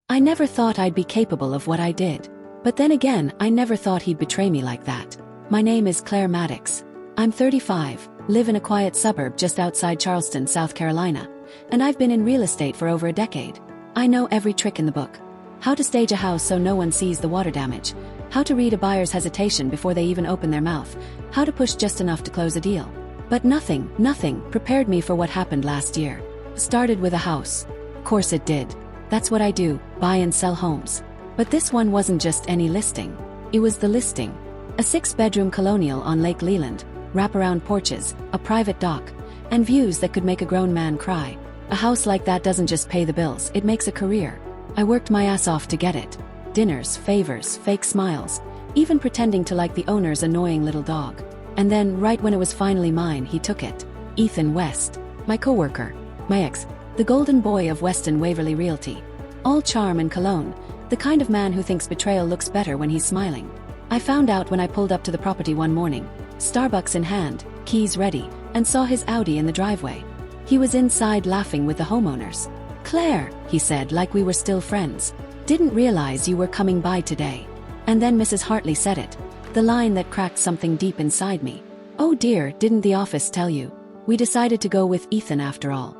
I never thought I'd be capable of what I did. But then again, I never thought he'd betray me like that. My name is Claire Maddox. I'm 35, live in a quiet suburb just outside Charleston, South Carolina, and I've been in real estate for over a decade. I know every trick in the book. How to stage a house so no one sees the water damage. How to read a buyer's hesitation before they even open their mouth. How to push just enough to close a deal. But nothing prepared me for what happened last year. Started with a house. Of course it did. That's what I do, buy and sell homes. But this one wasn't just any listing. It was the listing. A 6-bedroom colonial on Lake Leland, wraparound porches, a private dock, and views that could make a grown man cry. A house like that doesn't just pay the bills, it makes a career. I worked my ass off to get it. Dinners, favors, fake smiles, even pretending to like the owner's annoying little dog. And then, right when it was finally mine, he took it. Ethan West, my coworker, my ex, the golden boy of Weston Waverly Realty. All charm and cologne, the kind of man who thinks betrayal looks better when he's smiling. I found out when I pulled up to the property one morning, Starbucks in hand, keys ready, and saw his Audi in the driveway. He was inside laughing with the homeowners. "Claire," he said like we were still friends. "Didn't realize you were coming by today." And then Mrs. Hartley said it, the line that cracked something deep inside me. "Oh dear, didn't the office tell you? We decided to go with Ethan after all."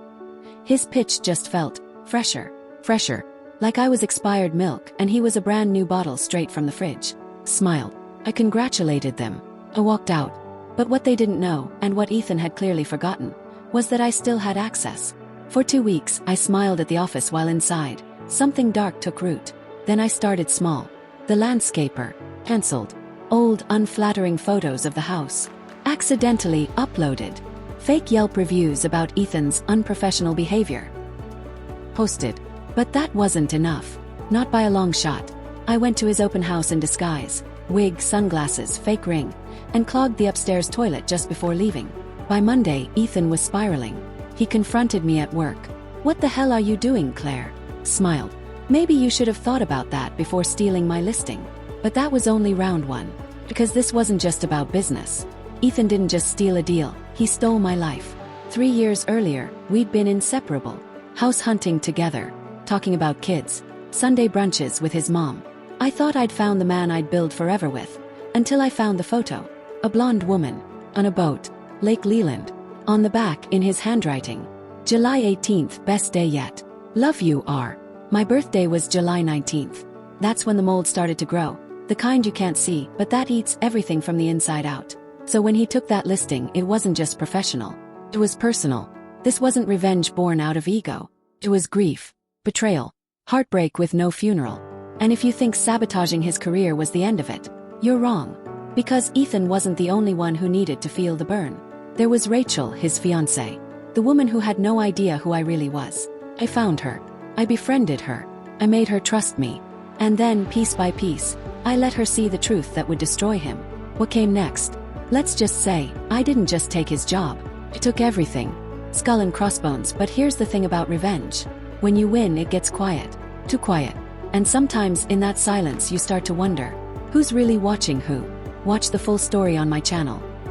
His pitch just felt fresher, like I was expired milk and he was a brand new bottle straight from the fridge. Smiled. I congratulated them. I walked out. But what they didn't know, and what Ethan had clearly forgotten, was that I still had access. For 2 weeks, I smiled at the office while inside. Something dark took root. Then I started small. The landscaper. Cancelled. Old, unflattering photos of the house. Accidentally uploaded. Fake Yelp reviews about Ethan's unprofessional behavior. Posted. But that wasn't enough. Not by a long shot. I went to his open house in disguise. Wig, sunglasses, fake ring, and clogged the upstairs toilet just before leaving. By Monday, Ethan was spiraling. He confronted me at work. "What the hell are you doing, Claire?" Smiled. "Maybe you should have thought about that before stealing my listing." But that was only round one. Because this wasn't just about business. Ethan didn't just steal a deal, he stole my life. 3 years earlier, we'd been inseparable. House hunting together. Talking about kids. Sunday brunches with his mom. I thought I'd found the man I'd build forever with. Until I found the photo. A blonde woman. On a boat. Lake Leland. On the back, in his handwriting. July 18th, best day yet. Love you, R. My birthday was July 19th. That's when the mold started to grow. The kind you can't see, but that eats everything from the inside out. So when he took that listing, it wasn't just professional. It was personal. This wasn't revenge born out of ego. It was grief. Betrayal. Heartbreak with no funeral. And if you think sabotaging his career was the end of it, you're wrong. Because Ethan wasn't the only one who needed to feel the burn. There was Rachel, his fiancée. The woman who had no idea who I really was. I found her. I befriended her. I made her trust me. And then, piece by piece, I let her see the truth that would destroy him. What came next? Let's just say, I didn't just take his job. I took everything. Skull and crossbones. But here's the thing about revenge. When you win, it gets quiet. Too quiet. And sometimes in that silence you start to wonder, who's really watching who? Watch the full story on my channel.